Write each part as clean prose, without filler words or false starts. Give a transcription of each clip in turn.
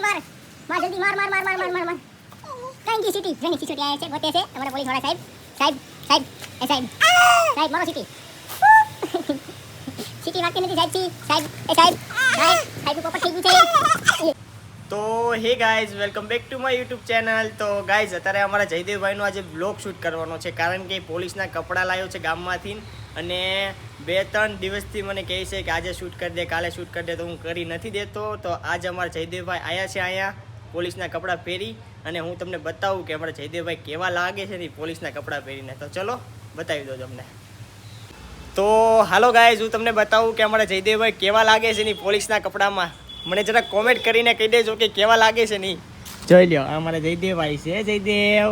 માર માર જલ્દી માર માર માર માર માર માર માર કઈ ગઈ સિટી જેની સિટી આયા છે ગોતે છે અમારા પોલીસ વાળા સાહેબ સાહેબ સાહેબ એ સાહેબ સાહેબ મારો સિટી સિટી વાગતી નથી સાહેબ સી સાહેબ એ સાહેબ સાહેબ સાહેબ પોપટ થઈ ગયું છે. તો hey guys welcome back to my YouTube channel. તો ગાઈઝ અત્યારે અમારા જયદેવભાઈનો આજે બ્લોગ શૂટ કરવાનો છે, કારણ કે પોલીસના કપડાં લાવ્યો છે ગામમાંથી અને 2-3 દિવસથી મને કહે છે કે આજે શૂટ કરી દે, કાલે શૂટ કરી દે, તો હું કરી નથી દેતો. તો આજે અમારા જયદેવભાઈ આવ્યા છે અહીંયા પોલીસના કપડાં પહેરી, અને હું તમને બતાવું કે અમારા જયદેવભાઈ કેવા લાગે છે ને પોલીસના કપડાં પહેરીને. તો ચલો બતાવી દો તમને. તો હાલો ગાઈઝ, હું તમને બતાવું કે અમારા જયદેવભાઈ કેવા લાગે છે ને પોલીસના કપડામાં. મને જરા કોમેન્ટ કરીને કહી દેજો કે કેવા લાગે છે નહીં. જોઈ લ્યો, આ મારા જયદેવભાઈ છે. જયદેવ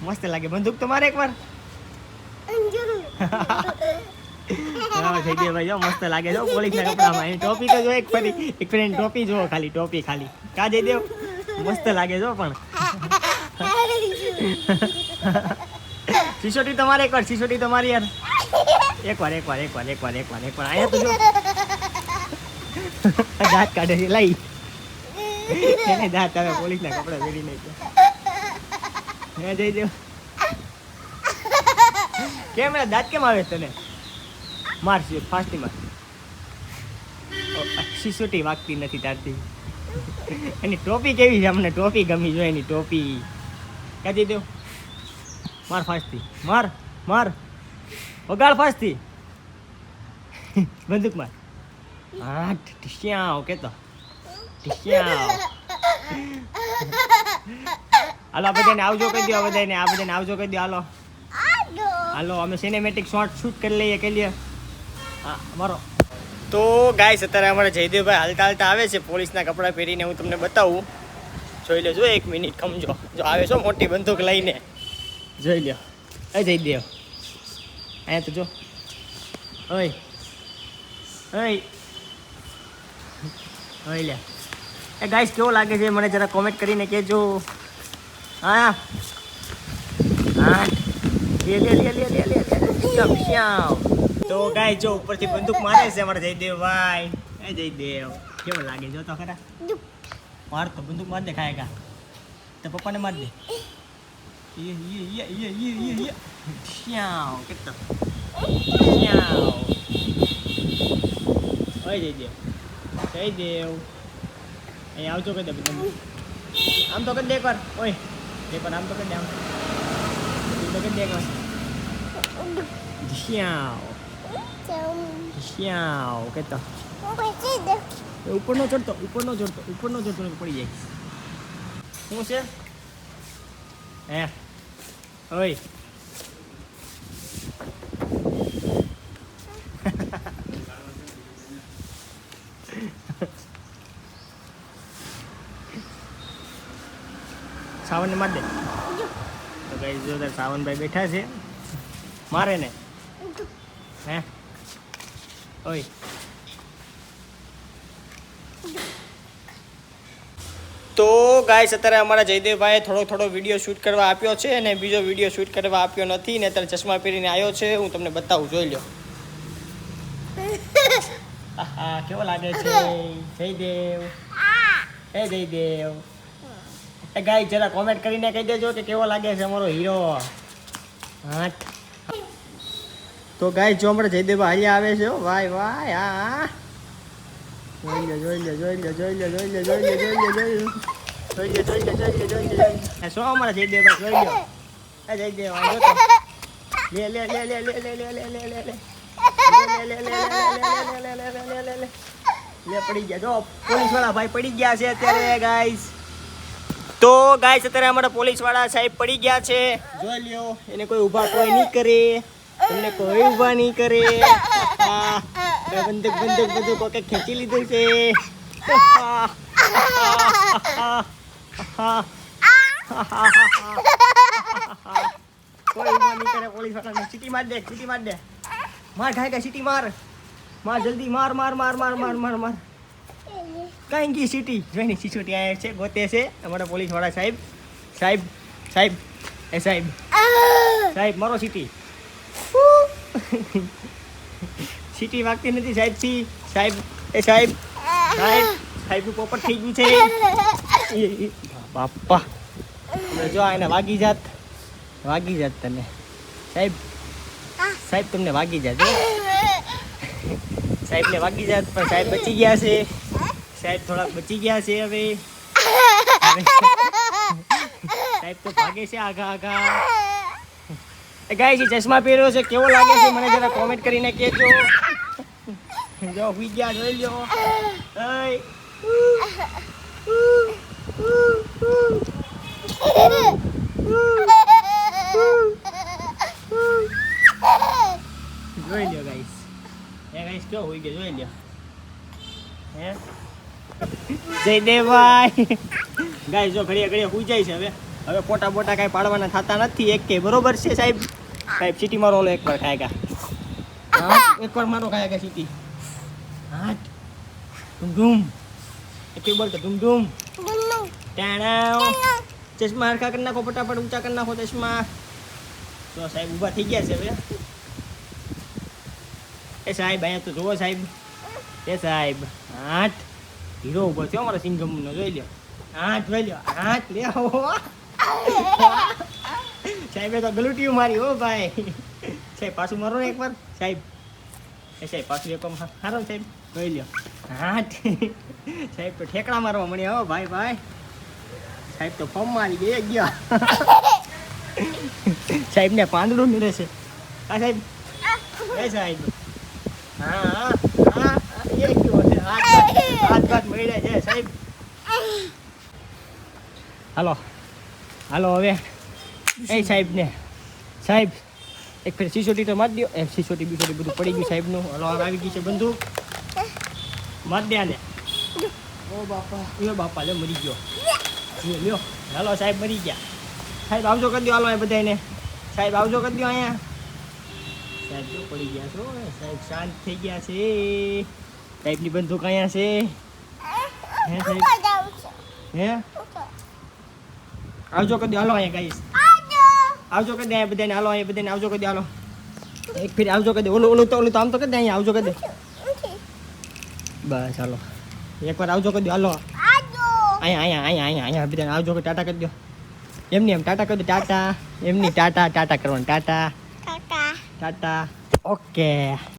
મસ્ત લાગે. બંદૂક તો મારે એકવાર. જયદેવભાઈ જો મસ્ત લાગે જો પોલીસના કપડામાં. એની ટોપી તો જો એક ફરી ટોપી જો, ખાલી ટોપી ખાલી. કા જયદેવ મસ્ત લાગે જો. પણ સિસોટી તમારે એકવાર, સિસોટી તમારી યાર એકવાર અહીંયા તો જો દાંત કાઢે છે. લઈ એને દાંત આવે પોલીસના કપડા પહેરી નાખ્યા. હે જયદેવ કેમ દાંત કેમ આવે તને? માર ફાસ્ટી માર. સિસોટી વાગતી નથી તારથી. એની ટોપી કેવી છે? અમને ટોપી ગમી જો એની ટોપી. કા જયદેવ માર ફાસ્ટી માર માર વગાડ ફાસ્ટી. બંદૂક માર. હા ટીશ્યાવ કેતો ટીશ્યાવ. હાલો આ બધાને આવજો કહી દો. આ બધાને આવજો કહી દો. હાલો હાલો અમે સિનેમેટિક શોર્ટ શૂટ કરી લઈએ. હા મારો. તો ગાઈસ અત્યારે અમારા જયદેવભાઈ હાલતા હાલતા આવે છે પોલીસના કપડાં પહેરીને. હું તમને બતાવું. જોઈ લેજો, 1 મિનિટ ખમજો. જો આવે છો મોટી બંદૂક લઈને. જોઈ લ્યો. એ જયદેવ અહીંયા તો જો. ઓય ઓય ઓય લે. એ ગાઈસ કેવો લાગે છે મને જરા કોમેન્ટ કરીને કહેજો. હા હા લે તો ગાઈસ જો ઉપરથી બંદૂક મારે છે અમારા જયદેવભાઈ. એ જયદેવ કેવો લાગે જો તો ખરા. માર તો બંદૂક માર દે ખાય કા તો પપ્પાને માર દે. કેટલો ઓય જયદેવ જયદેવ અહીં આવજો કહી દે બધા. આમ તો કરી દે એકવાર. ઓય એકવાર આમ તો કરી દે. આમ તો કરી દે એકવાર. શ્યાવ કેતો ઉપર નો ચડતો પડી જાય. શું છે હે? ઓય સાવનને માર દે. તો ગાઈસ જો તાર સાવનભાઈ બેઠા છે, મારે ને હે. ઓય તો ગાઈસ અત્યારે અમારા જયદેવભાઈએ થોડો વિડીયો શૂટ કરવા આપ્યો છે અને બીજો વિડીયો શૂટ કરવા આપ્યો નથી ને અત્યારે ચશ્મા પહેરીને આવ્યો છે. હું તમને બતાવું, જોઈ લો. હા કેવો લાગે છે જયદેવ? એ જયદેવ એ ગાઈ જરા કોમેન્ટ કરીને કહી દેજો કે કેવો લાગે છે અમારો હીરો. હા તો ગાઈ જો અમારા જયદેવ હાલ્યા આવે છે. વાય વાય. હા જોઈ લો. શું અમારા જયદેવભાઈ જોઈ લો. એ જયદેવ લે પડી ગયા. જો પોલીસ વાળા ભાઈ પડી ગયા છે અત્યારે ગાઈસ. તો ગાઈસ અત્યારે અમારા પોલીસ વાળા સાહેબ પડી ગયા છે. જોઈ લ્યો, એને કોઈ ઊભા કોઈ નહીં કરે, તમને કોઈ ઊભા નહીં કરે. બંદૂક કોઈ ખેંચી લીધું છે. કોઈ ઊભા નહીં કરે પોલીસ વાળાને. સીટી માર દે. માર ખાય સીટી માર જલ્દી માર. કઈ ગઈ સીટી? જોઈને સિસોટી આવે છે, ગોતે છે અમારા પોલીસ વાળા સાહેબ. સાહેબ મારો સીટી. સીટી વાગતી નથી સાહેબ. સાહેબ સાહેબનું પોપટ થઈ ગયું છે. બાપા જો એને વાગી જાત તને સાહેબ તમને વાગી જાત સાહેબને વાગી જાત પણ સાહેબ બચી ગયા છે. સાહેબ થોડાક બચી ગયા છે હવે સાહેબ તો ભાગે છે આગા. ગાઈસ ચશ્મા પહેર્યો છે કેવો લાગે છે મને જરા કોમેન્ટ કરીને કહેજો. જો હુઈ ગયા જોઈ લ્યો. જોઈ લ્યો ગાઈસ કેવો હુઈ ગયો જોઈ લ્યો. જયદેવભાઈ ગાઈસ જો ઘડીએ હુઈ જાય છે. હવે પોટા બોટા કાંઈ પાડવાના થતા નથી એક કે બરોબર છે સાહેબ સિટી મારો ઓલો એકવાર ખાયગા એકવાર મારો ખાયગા સિટી હાટ ધૂમ એક બોલ તો ધૂમ ટાણા ચશ્મા હરખા કરી નાખો ફટાફટ ઊંચા કરી નાખો ચશ્મા. તો સાહેબ ઊભા થઈ ગયા છે હવે. એ સાહેબ અહીંયા તો જુઓ સાહેબ હાટ હીરો ઊભો છે અમારા સિંગમનો જોઈ લ્યો. હાથ જોઈ લ્યો હાથ લે સાહેબે તો ગલુટીયું મારી હો ભાઈ. સાહેબ પાછું મારો ને એકવાર સાહેબ પાછું એક હારો સાહેબ જોઈ લ્યો હાથ. સાહેબ તો ઠેકડા મારવા મળ્યા હો ભાઈ. સાહેબ તો ફોર્મ મારી ગયા. સાહેબ ને પાંદડું નીરે છે સાહેબ સાહેબ હા હાથ મળ્યા છે સાહેબ. હાલો હવે સાહેબ એક ફેર સિસોટી તો મારી દો. સિસોટી બીસોટી બધું પડી ગયું સાહેબનું. હાલો આવી ગઈ છે બંદૂક માર દે ને. ઓ બાપા લે મરી ગયો લ્યો. હાલો સાહેબ મરી ગયા. સાહેબ આવજો કરી દો. હાલો એ બધાને સાહેબ આવજો કરી દો અહીંયા. સાહેબ જો પડી ગયા છો સાહેબ શાંત થઈ ગયા છે. સાહેબની બંદૂક અહીંયા છે આવજો કરી દો. હાલો અહીંયા ગાઈસ આવજો કરી દે અહીંયા બધાને. હાલો અહીંયા બધાને આવજો કરી દે. હાલો એક ફેર આવજો કરી દે. ઓલું તો આમ તો કરી દે. અહીંયા આવજો કરી દે બસ. હાલો એકવાર આવજો કરી દો. હાલો અહીંયા બધાને આવજો કરી ટાટા કરી દો. એમની એમ ટાટા કરી દો. ટાટા એમની ટાટા કરવાનું. ટાટા ઓકે.